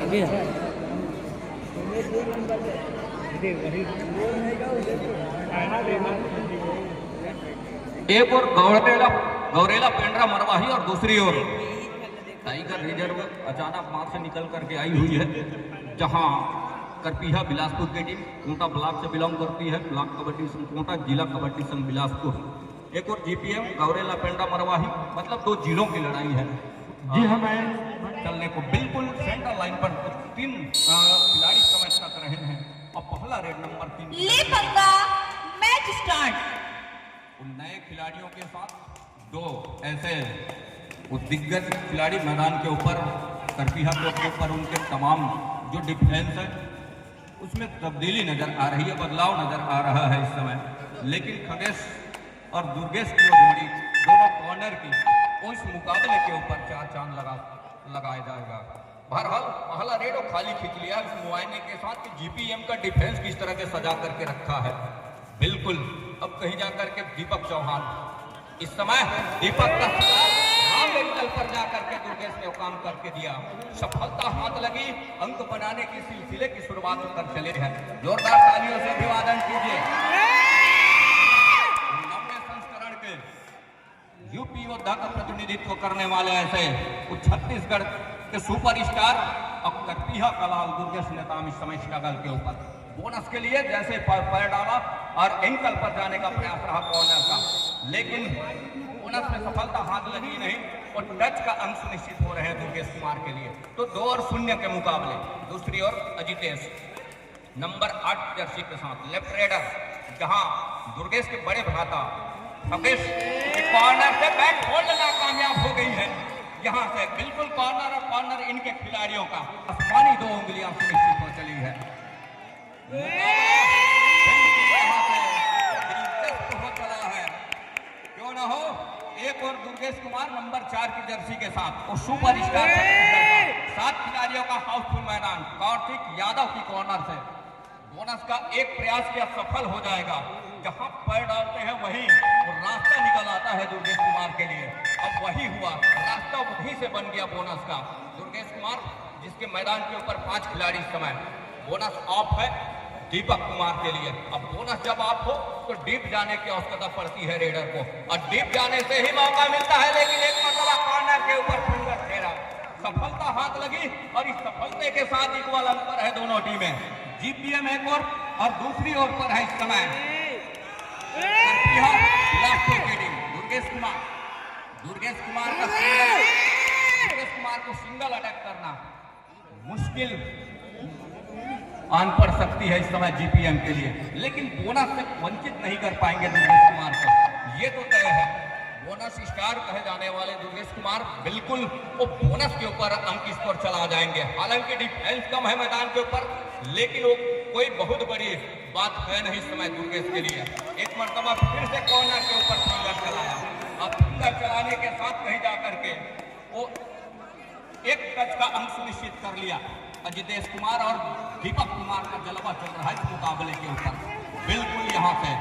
एक और गौरेला पेंड्रा मरवाही और दूसरी ओर टाइगर रिजर्व अचानक मार्ग से निकल करके आई हुई है, जहां करपीहा बिलासपुर की टीम कोटा ब्लॉक से बिलोंग करती है। ब्लॉक कबड्डी संघ कोटा, जिला कबड्डी संघ बिलासपुर। एक और जीपीएम गौरेला पेंड्रा मरवाही, मतलब दो जिलों की लड़ाई है। जी हमें चलने को बिल्कुल सेंटर लाइन पर तीन खिलाड़ी समय तक रहे हैं और पहला रेड नंबर 3 ले पंगा मैच स्टार्ट। उन नए खिलाड़ियों के साथ दो ऐसे दिग्गज खिलाड़ी मैदान के ऊपर, करपीहा कोर्ट के ऊपर उनके तमाम जो डिफेंस है उसमें तब्दीली नजर आ रही है, बदलाव नजर आ रहा है इस समय। लेकिन खगेश और दुर्गेश की जोड़ी दोनों कॉर्नर की उस मुकाबले के ऊपर चार चांद लगाया जाएगा। बहरहाल पहला रेड और खाली खींच लिया इस मुआयने के साथ कि जीपीएम का डिफेंस किस तरह के सजा करके रखा है। बिल्कुल अब कहीं जाकर के दीपक चौहान, इस समय दीपक का मेडिकल पर जाकर के दुर्गेश ने काम करके दिया, सफलता हाथ लगी। अंक बनाने की सिलसिले की शुरुआत कर चले हैं। जोरदार तालियों से अभिवादन कीजिए नवे संस्करण के यूपी योद्धा का प्रतिनिधित्व करने वाले ऐसे छत्तीसगढ़ के सुपरस्टार और करपीहा कलाल दुर्गेश नेता इस समय स्ट्रगल के ऊपर बोनस के लिए जैसे पैर डाला और एंकल पर जाने का प्रयास रहा कॉर्नर का, लेकिन बोनस में सफलता हाथ लगी नहीं और टच का अंक सुनिश्चित हो रहे हैं दुर्गेश कुमार के लिए। तो 2-0 के मुकाबले। दूसरी ओर अजितेश नंबर 8 जर्सी के साथ लेफ्ट रेडर, जहां दुर्गेश के बड़े भ्राता खगेश कॉर्नर से बैट होल्ड नाकामयाब हो गई है। यहां से बिल्कुल कॉर्नर और कॉर्नर इनके खिलाड़ियों का आसमानी 2 उंगलियां सुनिश्चित हो चली है। क्यों ना हो, एक और दुर्गेश कुमार नंबर 4 की जर्सी के साथ और सुपर स्टार 7 खिलाड़ियों का हाउसफुल मैदान। कार्तिक यादव की कॉर्नर से बोनस का एक प्रयास किया, सफल हो जाएगा। जहां पैर डालते हैं वहीं रास्ता निकल आता है दुर्गेश कुमार के लिए। अब वही हुआ, रास्ता वहीं से बन गया बोनस का। दुर्गेश कुमार जिसके मैदान के ऊपर 5 खिलाड़ी इस समय, बोनस ऑफ है दीपक कुमार के लिए। अब बोनस जब आप हो तो डीप जाने की आवश्यकता पड़ती है रेडर को, और डीप जाने से ही मौका मिलता है। लेकिन एक मरतबा कॉर्नर के ऊपर फिंगर फेरा, सफलता हाथ लगी और इस सफलते के साथ इक्वल अंक पर है दोनों टीमें। जीपीएम एक और दूसरी ओर पर है इस समय बिलासपुर की टीम। दुर्गेश कुमार को सिंगल अटैक करना मुश्किल आन पड़ सकती है इस समय जीपीएम के लिए, लेकिन बोनस से वंचित नहीं कर पाएंगे दुर्गेश कुमार को, ये तो तय है। बोनस स्टार कहे जाने वाले दुर्गेश कुमार बिल्कुल वो बोनस के ऊपर अंक स्कोर चला जाएंगे। हालांकि डिफेंस कम है मैदान के ऊपर, लेकिन वो कोई बहुत बड़ी बात है नहीं इस समय दुर्गेश के लिए। एक मरतबा फिर से कॉर्नर के ऊपर फिंगर चलाया। अब फिंगर चलाने के साथ कहीं जाकर के वो एक टच का अंक सुनिश्चित कर लिया। अजितेश कुमार और दीपक कुमार का जलवा चल रहा है इस मुकाबले के ऊपर। बिल्कुल यहाँ से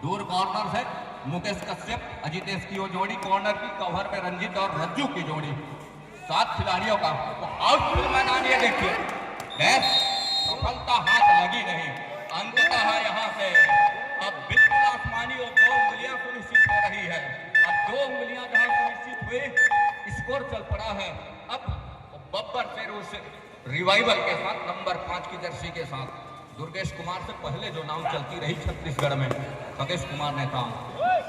दूर कॉर्नर से मुकेश कश्यप अजितेश की वो जोड़ी, कॉर्नर की कवर में रंजित और रज्जू की जोड़ी, 7 खिलाड़ियों का आउटफुल मैदान। ये देखिए सफलता हाथ लगी नहीं, अंततः यहाँ से अब बिल्कुल आसमानी और 2 उंगलियां सुनिश्चित हो रही है। अब 2 उंगलियां जहां सुनिश्चित हुई, स्कोर चल पड़ा है। अब बब्बर फेरू से रिवाइवल के साथ नंबर 5 की जर्सी के साथ दुर्गेश कुमार से पहले जो नाम चलती रही छत्तीसगढ़ में, खगेश कुमार नेता,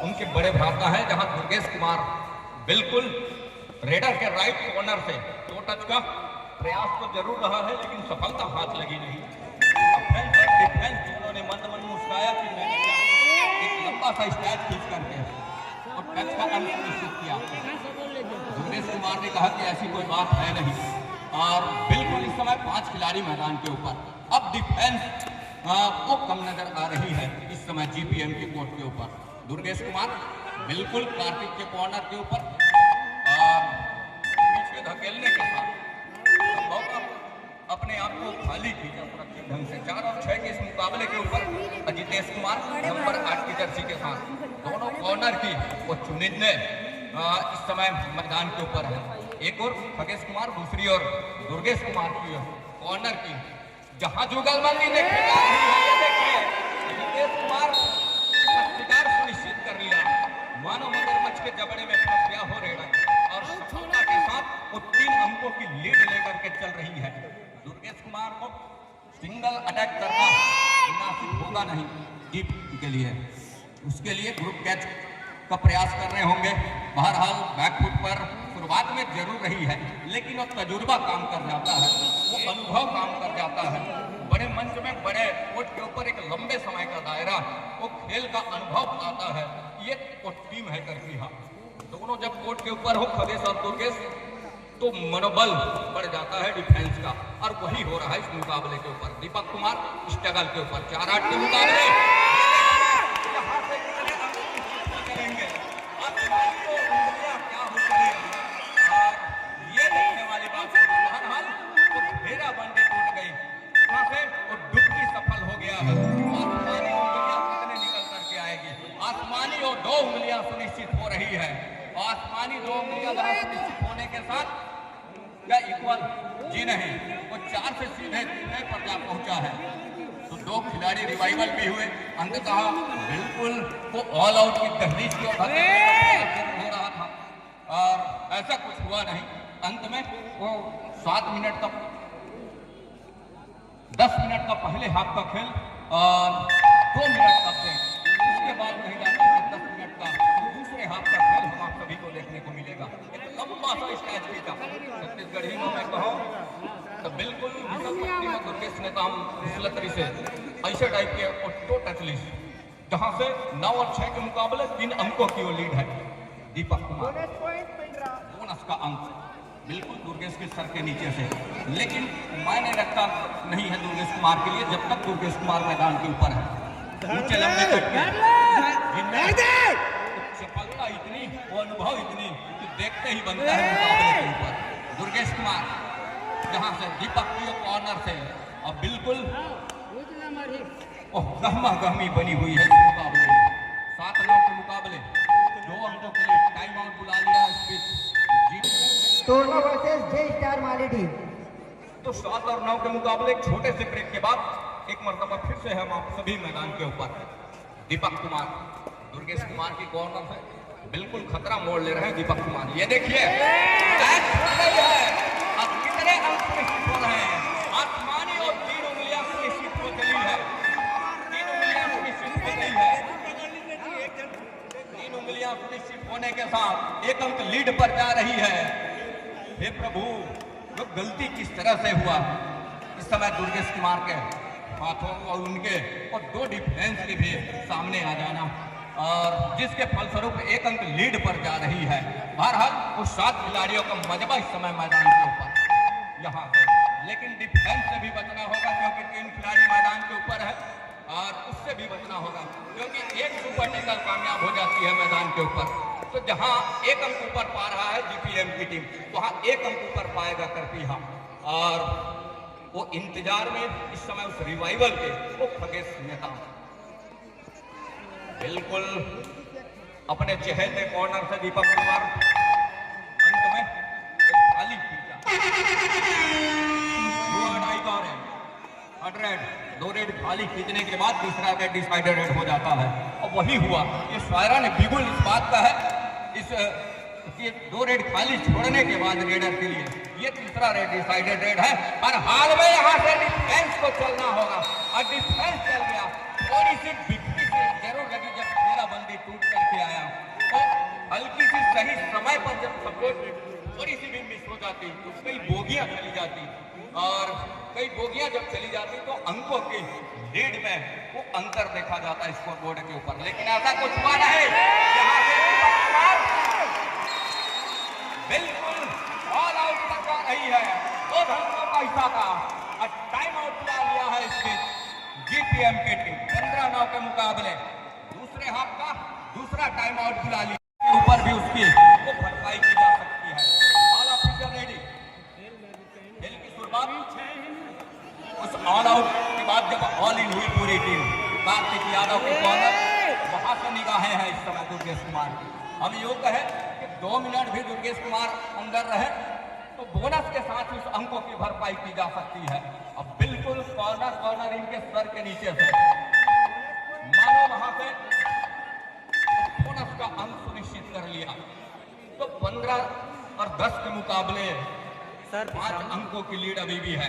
उनके बड़े भ्राता है। जहां दुर्गेश कुमार बिल्कुल रेडर के राइट कॉर्नर से 2 टच का प्रयास तो जरूर रहा है, लेकिन सफलता हाथ लगी नहीं। डिफेंस दोनों ने मंद मन मुस्काया कि मैंने एक लंबा सा स्टैच खींच करके और टच का अंक निश्चित किया। दुर्गेश कुमार ने कहा कि ऐसी कोई बात है नहीं, और बिल्कुल इस समय 5 खिलाड़ी मैदान के ऊपर। अब डिफेंस को कम नजर आ रही है इस समय जीपीएम के कोर्ट के ऊपर। दुर्गेश कुमार बिल्कुल कार्तिक के कॉर्नर के ऊपर बीच में धकेलने के साथ अपने आप को खाली किया सुरक्षित ढंग से। 4 और 6 के इस मुकाबले के ऊपर अजितेश कुमार नंबर 8 की जर्सी के साथ दोनों कॉर्नर की वो चुनिंदे इस समय मैदान के ऊपर है। एक और खगेश कुमार, दूसरी ओर दुर्गेश कुमार की कॉर्नर की, जहां जुगलबंदी देखी जा रही है। ये देखिए दुर्गेश कुमार का शिकार सुनिश्चित कर लिया, मानो मगरमच्छ के जबड़े में फंस गया हो रेडर, और सफलता के साथ वो 3 अंकों की लीड लेकर के चल रही है। दुर्गेश कुमार को सिंगल अटैक करना मुनासिब होगा नहीं जीत के लिए, उसके लिए ग्रुप कैच का प्रयास कर रहे होंगे। बहरहाल बैकफुट पर शुरुआत में जरूर रही है, लेकिन वो तजुर्बा काम कर जाता है, वो अनुभव काम कर जाता है। बड़े मंच में बड़े कोर्ट के ऊपर एक लंबे समय का दायरा वो खेल का अनुभव बताता है। ये वो टीम है करती है, दोनों जब कोर्ट के ऊपर हो खगेश और दुर्गेश तो मनोबल बढ़ जाता है डिफेंस का, और वही हो रहा है इस मुकाबले के ऊपर। दीपक कुमार स्ट्रगल के ऊपर 4-8 के मुकाबले करेंगे, क्या हो करेगा, और ये देखने वाली बात है। बहरहाल वो घेरा बंदे टूट गई, वहां से वो डुबकी सफल हो गया है। आसमानी उंगलियां कितने निकल करके आएगी, आसमानी और 2 उंगलियां सुनिश्चित हो रही है। आसमानी 2 उंगलियां सुनिश्चित होने के साथ या इक्वल जी नहीं, वो 4 से सीधे 6 पर जा पहुंचा है। तो 2 खिलाड़ी रिवाइवल भी हुए, अंततः बिल्कुल वो ऑल आउट की दहलीज की ओर हो रहा था, और ऐसा कुछ हुआ नहीं। अंत में वो 7 मिनट तक 10 मिनट का पहले हाफ का खेल और 2 मिनट का ब्रेक, उसके बाद नहीं जाता 10 मिनट का दूसरे हाफ का खेल हम आप सभी को देखने को मिलेगा। एक लंबा सा स्टैच भी था छत्तीसगढ़ी में कहो तो बिल्कुल में दुर्गेश ने काम लतरी से ऐसे टाइप के ऑटो टचलिस, जहां से 9 और 6 के मुकाबले 3 अंकों की वो लीड है। दीपक कुमार बोनस का अंक बिल्कुल दुर्गेश के सर के नीचे से, लेकिन मायने रखता नहीं है दुर्गेश कुमार के लिए जब तक दुर्गेश कुमार मैदान के ऊपर है। ऊंचे लंबे सफलता इतनी, वो अनुभव इतनी कि देखते ही बनता है मुकाबले के ऊपर। दुर्गेश कुमार जहां से दीपक की कॉर्नर से और बिल्कुल गहमा गहमी बनी हुई है इस मुकाबले में। 7-9 के मुकाबले 2 अंकों के लिए टाइम आउट बुला लिया इस बीच तोरना वर्सेस जे स्टार माली टीम। तो 7 और 9 के मुकाबले एक छोटे से ब्रेक के बाद एक मरतबा फिर से हम आप सभी मैदान के ऊपर। दीपक कुमार दुर्गेश कुमार की कॉर्नर से बिल्कुल खतरा मोड़ ले रहे हैं दीपक कुमार। ये देखिए अब कितने अंक सुनिश्चित हो रहे हैं, आसमानी और 3 उंगलियां सुनिश्चित हो गई है, 3 उंगलियां सुनिश्चित हो गई है। 3 उंगलियां सुनिश्चित होने के साथ 1 अंक लीड पर जा रही है। हे प्रभु, जो गलती किस तरह से हुआ इस समय दुर्गेश कुमार के हाथों और उनके और 2 डिफेंस के भी सामने आ जाना, और जिसके फलस्वरूप 1 अंक लीड पर जा रही है। बहरहाल उस 7 खिलाड़ियों का मजबा इस समय मैदान के ऊपर यहाँ से, लेकिन डिफेंस से भी बचना होगा क्योंकि 3 खिलाड़ी मैदान के ऊपर है, और उससे भी बचना होगा क्योंकि एक सुपर टेकल कामयाब हो जाती है मैदान के ऊपर। तो जहां 1 अंक ऊपर पा रहा है जीपीएम की टीम, वहां 1 अंक ऊपर पाएगा करती है, और वो इंतजार में इस समय उस रिवाइवल के वो खगेश नेता बिल्कुल अपने चहेते कॉर्नर से दीपक कुमार अंत में खाली खींचा 2 रेड खाली खींचने के बाद तीसरा रेड डिसाइडेड रेड हो जाता है, और वही हुआ। ये शायरा ने बिगुल इस बात का है, इस 2 रेड खाली छोड़ने के बाद रेडर के लिए ये तीसरा रेड डिसाइडेड रेड है। और हाल में यहाँ से डिफेंस को चलना होगा, और डिफेंस चल गया। थोड़ी सी बिक्री से जरूर लगी जब घेराबंदी टूट करके आया, तो हल्की सी सही समय पर जब सपोर्ट थोड़ी सी भी मिस हो जाती तो कई बोगियां चली जाती, और कई बोगियां जब चली जाती तो अंकों की लीड में वो अंतर देखा जाता है स्कोर बोर्ड के ऊपर, लेकिन ऐसा कुछ हुआ नहीं। यहाँ से बिल्कुल ऑल आउट तक आ रही है, 2 घंटों का हिस्सा था, और टाइम आउट बुला लिया है इस बीच जीपीएम की टीम। 15-9 के मुकाबले दूसरे हाफ का दूसरा टाइम आउट बुला लिया, ऊपर भी उसकी वो भरपाई की जा सकती है। ऑल ऑफिसर रेडी, खेल की शुरुआत उस ऑल आउट के बाद जब ऑल इन हुई पूरी टीम, कार्तिक यादव की कॉर्नर, वहां से निगाहें हैं इस समय दुर्गेश कुमार की। हम योग है कि 2 मिनट भी दुर्गेश कुमार अंदर रहे तो बोनस के साथ उस अंकों की भरपाई की जा सकती है। अब बिल्कुल कॉर्नर इनके सर के नीचे से मानो वहां पे बोनस का अंक सुनिश्चित कर लिया, तो 15 और 10 के मुकाबले 5 अंकों की लीड अभी भी है।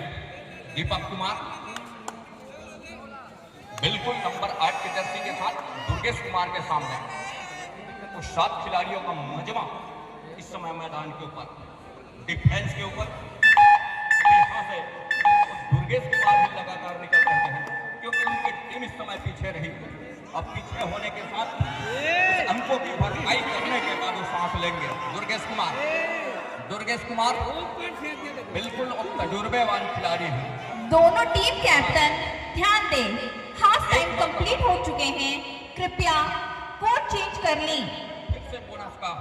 दीपक कुमार बिल्कुल नंबर 8 की जर्सी के साथ दुर्गेश कुमार के सामने, तो 7 खिलाड़ियों का मजमा इस समय मैदान के ऊपर डिफेंस के ऊपर। यहाँ से दुर्गेश कुमार भी लगातार निकल रहे हैं क्योंकि उनकी टीम इस समय पीछे रही। अब पीछे होने के साथ उस अंकों की भरपाई करने के बाद वो सांस लेंगे। दुर्गेश कुमार बिल्कुल तजुर्बेवान खिलाड़ी हैं। दोनों टीम कैप्टन ध्यान दें, हाफ टाइम कंप्लीट हो चुके हैं, कृपया कोच चेंज कर लें। फिर से बोनस का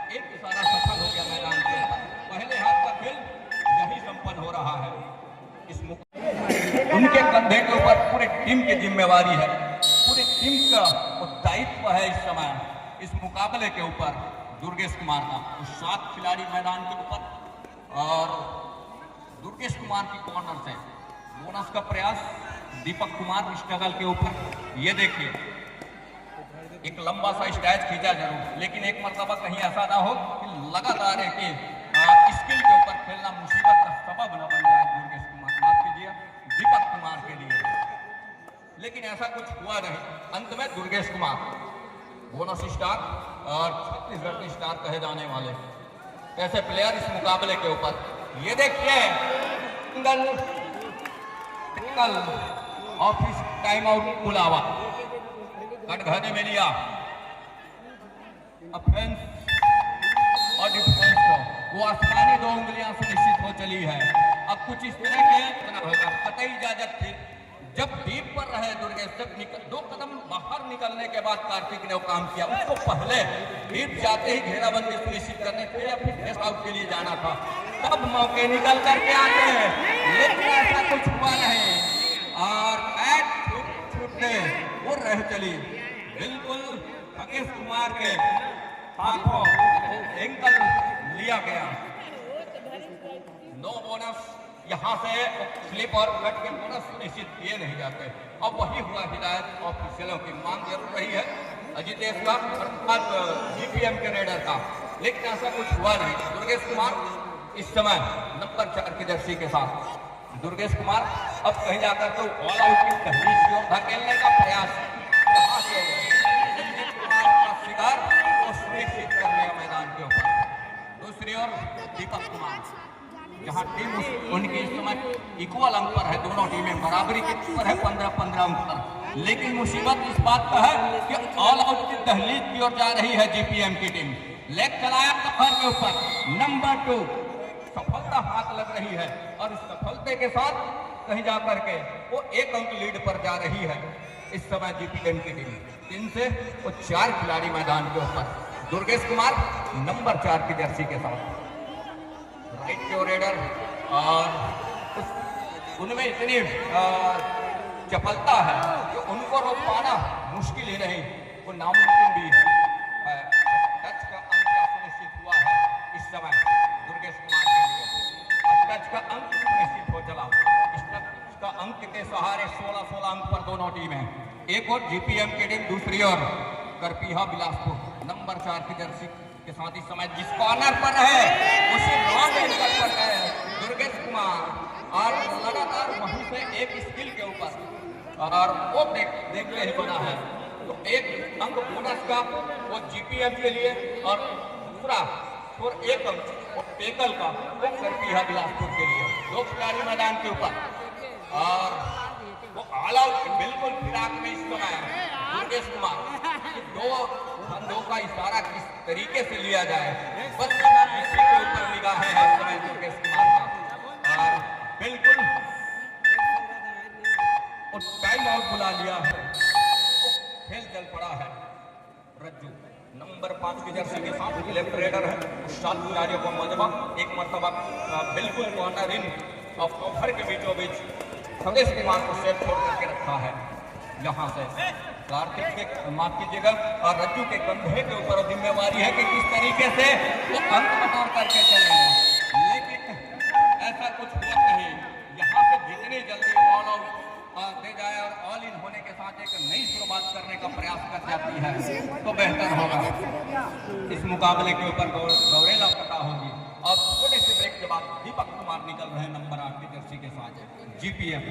एक इशारा सफल हो गया मैदान के ऊपर। पहले हाथ का खेल यही संपन्न हो रहा है। इस उनके कंधे के ऊपर पूरे टीम की जिम्मेवारी है, पूरी टीम का दायित्व है इस समय इस मुकाबले के ऊपर दुर्गेश कुमार का। तो 7 खिलाड़ी मैदान के ऊपर और दुर्गेश कुमार की कॉर्नर से बोनस का प्रयास। दीपक कुमार स्ट्रगल के ऊपर, ये देखिए एक लंबा सा स्टैच खींचा जरूर, लेकिन एक मरतबा कहीं ऐसा ना हो कि लगातार है कि स्किल के ऊपर खेलना मुसीबत का सबब न बन जाए दुर्गेश कुमार, माफ कीजिए दीपक कुमार के लिए, लेकिन ऐसा कुछ हुआ नहीं। अंत में दुर्गेश कुमार बोनस स्टार और छत्तीसगढ़ के स्टार कहे जाने वाले ऐसे प्लेयर इस मुकाबले के ऊपर। ये देखिए ऑफिस टाइम आउट बुलावा कटघरे में लिया ऑफेंस और डिफेंस को, वो आसमानी 2 उंगलियां सुनिश्चित हो चली है। अब कुछ इस तरह के होगा कतई इजाजत थी जब डीप पर रहे दुर्गेश, जब 2 कदम बाहर निकलने के बाद कार्तिक ने वो काम किया, उसको पहले डीप जाते ही घेराबंदी सुनिश्चित करने के लिए फिर फेस आउट के लिए जाना था, तब मौके निकल करके आते हैं, लेकिन ऐसा कुछ हुआ नहीं और छूटने वो रह चली। बिल्कुल राकेश कुमार के हाथों एंकल लिया गया। नो बोनस, यहाँ से स्लिप और कट के बोनस सुनिश्चित किए नहीं जाते। अब वही हुआ हिदायत ऑफिशियलों की, मांग जरूर रही है अजितेश का अर्थात जीपीएम के रेडर का, लेकिन ऐसा कुछ हुआ नहीं। दुर्गेश कुमार इस समय नंबर 4 की जर्सी के साथ, दुर्गेश कुमार अब कहीं जाकर तो ऑल आउट की तहरीर की ओर धकेलने का प्रयास, यहाँ से संजीव कुमार का शिकार और सुनिश्चित कर लिया मैदान के ऊपर। दूसरी ओर दीपक कुमार, यहाँ टीम उनकी इस समय इक्वल अंक पर है, दोनों टीमें बराबरी के ऊपर है 15-15 अंक पर, लेकिन मुसीबत इस बात का है कि ऑल आउट की दहलीज की ओर जा रही है जीपीएम की टीम। लेग चलाया कफर के ऊपर, नंबर 2 सफलता हाथ लग रही है और इस सफलते के साथ कहीं जाकर के वो 1 अंक लीड पर जा रही है इस समय जीपीएम की टीम। 3 से वो 4 खिलाड़ी मैदान के ऊपर। दुर्गेश कुमार नंबर 4 की जर्सी के साथ, राइट के रेडर और उनमें इतनी चपलता है कि उनको रोक पाना मुश्किल ही नहीं, वो नामुमकिन भी है। टच का अंक सुनिश्चित हुआ है इस समय दुर्गेश कुमार के लिए, टच का अंक सुनिश्चित हो चला। इस टच का अंक के सहारे 16-16 अंक पर दोनों टीमें, एक और जीपीएम की टीम, दूसरी ओर करपीहा बिलासपुर नंबर 4 की जर्सी के साथ इस समय जिस कॉर्नर पर है उसी रॉन्ग एंगल पर है दुर्गेश कुमार और लगातार वहीं से एक स्किल के ऊपर और वो देखते ही बना है। तो 1 अंक बोनस का वो जीपीएम के लिए और दूसरा और 1 अंक वो टेकल का वो करपीहा बिलासपुर के लिए। 2 खिलाड़ी मैदान के ऊपर और वो ऑल आउट बिल्कुल फिराक में इस समय दुर्गेश कुमार। 2 बंदों का इशारा किस तरीके से लिया जाए, बस इसी के ऊपर निगाहें हैं इस समय दुर्गेश कुमार का और बिल्कुल टाइम आउट बुला लिया है, खेल चल पड़ा है। रज्जू नंबर 5 की जर्सी के साथ लेफ्ट रेडर है, 7 खिलाड़ियों को मजबा, एक मरतबा बिल्कुल कॉर्नर इन और कवर के बीचों बीच संदेश कुमार को सेट छोड़ करके रखा है। यहाँ से कार्तिक के माफ कीजिएगा और रज्जू के कंधे के ऊपर जिम्मेवारी है कि किस तरीके से वो अंक बटोर करके चले, लेकिन साथ एक नई शुरुआत करने का प्रयास कर जाती है तो बेहतर होगा। इस मुकाबले के ऊपर गौरेला पता होगी। और छोटे से ब्रेक के बाद दीपक कुमार निकल रहे हैं नंबर 8 की जर्सी के साथ जीपीएम।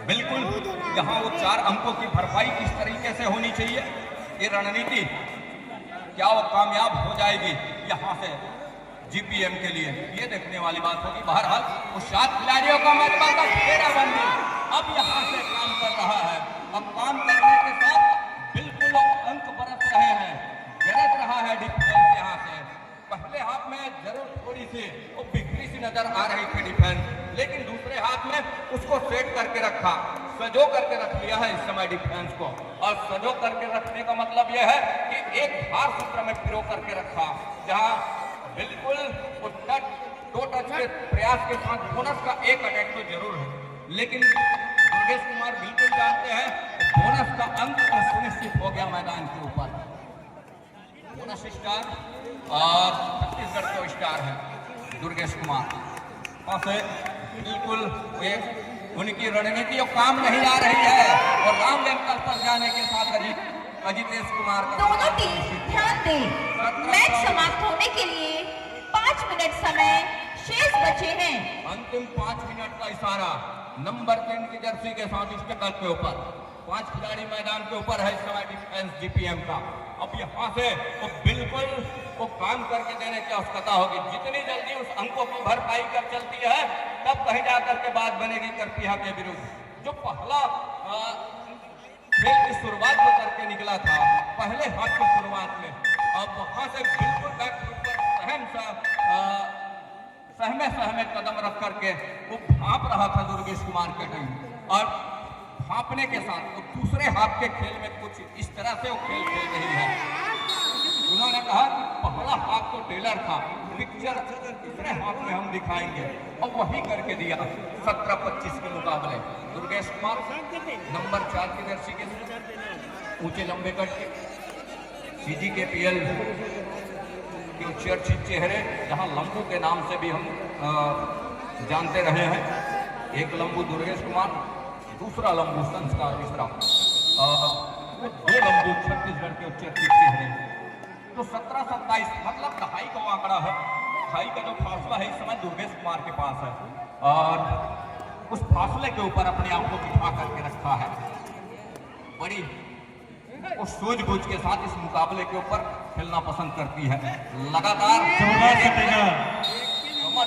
बिल्कुल यहाँ वो 4 अंकों की भरपाई किस तरीके से होनी चाहिए, ये रणनीति क्या वो कामयाब हो जाएगी यहाँ से जीपीएम के लिए, ये देखने वाली बात होगी। बहरहाल उस 7 खिलाड़ियों का मेजबान का घेराबंदी अब यहाँ से काम कर रहा है। अब काम करने के साथ बिल्कुल अंक बरस रहे हैं, गरज रहा है डिफेंस यहाँ से। पहले हाथ में जरूर थोड़ी सी वो बिखरी सी नजर आ रही थी डिफेंस, लेकिन दूसरे हाथ में उसको सेट करके रखा, सजो करके रख लिया है इस समय डिफेंस को। और सजो करके रखने का मतलब यह है कि एक भार सूत्र में पिरो करके रखा, जहां बिल्कुल वो टो टच के प्रयास के साथ बोनस का एक अटैक तो जरूर है, लेकिन दुर्गेश कुमार बिल्कुल जानते हैं बोनस का अंक सुनिश्चित हो गया मैदान के ऊपर। बोनस स्टार और छत्तीसगढ़ के स्टार है दुर्गेश कुमार। वहां से बिल्कुल उनकी रणनीति काम नहीं आ रही है और राम एंकल पर जाने के साथ अजितेश कुमार दोनों टीम ध्यान दें, मैच समाप्त होने के लिए 5 मिनट समय शेष बचे हैं। अंतिम 5 मिनट का इशारा नंबर 3 की जर्सी के साथ स्टेकल के ऊपर 5 खिलाड़ी मैदान के ऊपर है इस समय डिफेंस जीपीएम का। अब यहाँ से वो बिल्कुल वो काम करके देने की आवश्यकता होगी। जितनी जल्दी उस अंकों की भरपाई कर चलती है तब कहीं जाकर के बात बनेगी करपीहा के विरुद्ध। जो पहला खेल की शुरुआत जो करके निकला था पहले हाथ की शुरुआत में, अब वहां से बिल्कुल बैक पर सहमे कदम रख करके वो भाप रहा था दुर्गेश कुमार के टीम, और भापने के साथ वो दूसरे हाथ के खेल में कुछ इस तरह से वो खेल खेल रही है। उन्होंने कहा कि पहला हाथ तो टेलर था, पिक्चर दूसरे हाथ में हम दिखाएंगे, और वही करके दिया। 17-25 के मुकाबले दुर्गेश कुमार नंबर 4 की जर्सी के ऊंचे लंबे कट के सीजी के पीएल के चर्चित चेहरे, जहां लंबू के नाम से भी हम जानते रहे हैं। एक लंबू दुर्गेश कुमार, दूसरा लंबू संस्कार मिश्रा, 2 लंबू छत्तीसगढ़ के चर्चित चेहरे। तो 17-27 मतलब दहाई का आंकड़ा है। दहाई का जो फासला है इस समय दुर्गेश कुमार के पास है, और उस फासले के ऊपर अपने आप को बिठा करके रखा है। बड़ी उस सूझबूझ के साथ इस मुकाबले के ऊपर खेलना पसंद करती है। लगातार कमर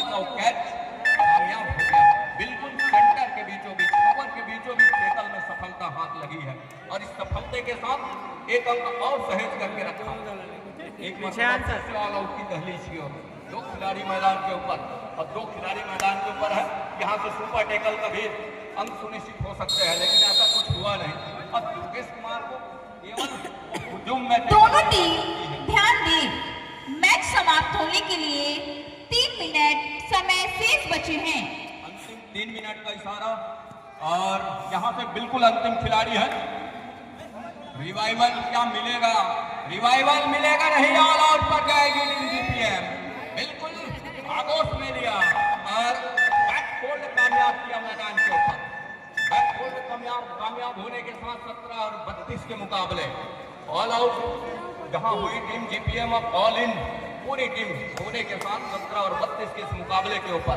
का कैच कामयाब हो गया, बिल्कुल सेंटर के बीचों बीच, कवर के बीचों बीच टेकल में सफलता हाथ लगी है, और इस सफलते के साथ एक अंक और सहेज करके रखा। एक ऑल आउट की दहलीज की ओर 2 खिलाड़ी मैदान के ऊपर, और 2 खिलाड़ी मैदान के ऊपर है। यहाँ से सुपर टेकल का भी अंक सुनिश्चित हो सकते हैं, लेकिन ऐसा कुछ हुआ नहीं। और दुर्गेश कुमार को दोनों टीम ध्यान दें, मैच समाप्त होने के लिए 3 मिनट समय शेष बचे हैं। अंतिम 3 मिनट का इशारा, और यहाँ से बिल्कुल अंतिम खिलाड़ी है। रिवाइवल क्या मिलेगा? रिवाइवल मिलेगा नहीं, ऑल आउट पर जाएगी टीम जीपीएम। बिल्कुल आगोश में लिया और बैकफोल्ड कामयाब किया मैदान के ऊपर। बैकफोल्ड कामयाब होने के साथ 17 और 32 के मुकाबले ऑल आउट जहां हुई टीम जीपीएम अब ऑल इन पूरी टीम होने के साथ 17 और 32 के इस मुकाबले के ऊपर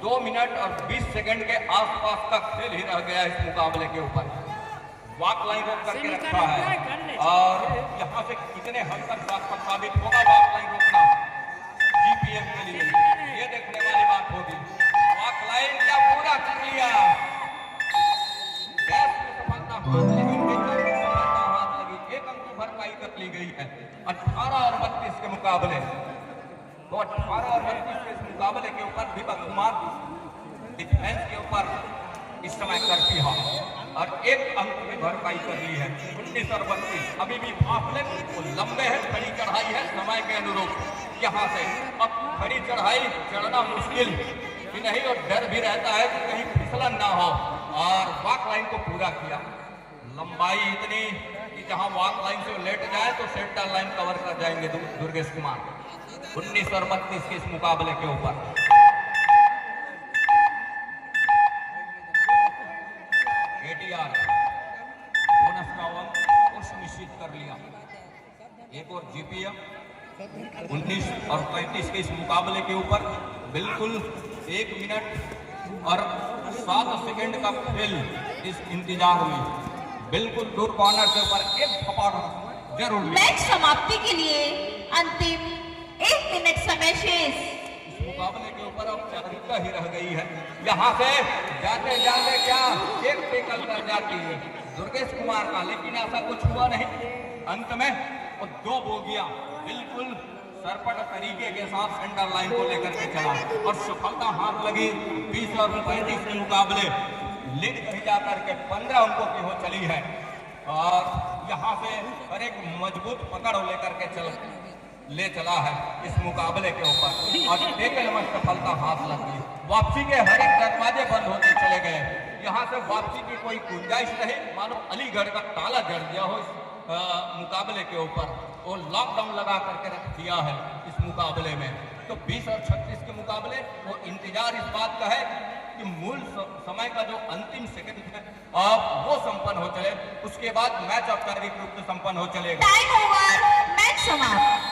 2 मिनट और 20 सेकंड के आसपास का खेल ही रह गया इस मुकाबले के ऊपर। वॉक लाइन रोक करके रखा है, और यहाँ से कितने हद तक साबित होगा वॉक लाइन रोकना जीपीएम के लिए, ये देखने वाली बात होगी। वॉक लाइन क्या पूरा कर लिया, सफलता हाथ लगी, 1 अंक की भरपाई कर ली गई है 18 और 32 के मुकाबले। तो 18 और 32 के इस मुकाबले के ऊपर दीपक कुमार डिफेंस के ऊपर इस समय करती है, और 1 अंक की भरपाई कर ली है। 19 और 32 अभी भी फासले लंबे हैं, खड़ी चढ़ाई है समय के अनुरूप। यहाँ से अब खड़ी चढ़ाई चढ़ना मुश्किल भी नहीं, और डर भी रहता है कि कहीं फिसलन ना हो, और वॉक लाइन को पूरा किया। लंबाई इतनी कि जहां वॉक लाइन से लेट जाए तो सेंटर लाइन कवर कर जाएंगे दुर्गेश कुमार। 19 और 32 के इस मुकाबले के ऊपर एटीआर अंक और सुनिश्चित कर लिया। एक और जीपीएम 19 और 35 के इस मुकाबले के ऊपर बिल्कुल 1 मिनट और 7 सेकंड का खेल इस इंतजार में बिल्कुल दूर कॉर्नर के ऊपर एक थप्पड़ जरूर लिया। मैच समाप्ति के लिए अंतिम 1 मिनट समय शेष। इस मुकाबले के ऊपर अब चारिता ही रह गई है। यहाँ से जाते जाते क्या एक टेकल कर जाती है दुर्गेश कुमार का, लेकिन ऐसा कुछ हुआ नहीं। अंत में वो 2 बोगियां बिल्कुल सरपट तरीके के साथ सेंटर लाइन को लेकर के चला और सफलता हाथ लगी। 20 और 35 के मुकाबले लीड कही जाकर के 15 अंकों की हो चली है और यहाँ से हर एक मजबूत पकड़ लेकर के ले चला है इस मुकाबले के ऊपर और टेकल में सफलता हाथ लग गई। वापसी के हर एक दरवाजे बंद होते चले गए। यहाँ से वापसी की कोई गुंजाइश नहीं, मानो अलीगढ़ का ताला जड़ दिया हो इस मुकाबले के ऊपर। वो लॉकडाउन लगा करके रख दिया है इस मुकाबले में। तो 20 और 36 के मुकाबले वो इंतजार इस बात का है कि मूल समय का जो अंतिम सेकंड है अब वो संपन्न हो चले, उसके बाद मैच औपचारिक रूप से संपन्न हो चलेगा। टाइम ओवर, मैच समाप्त।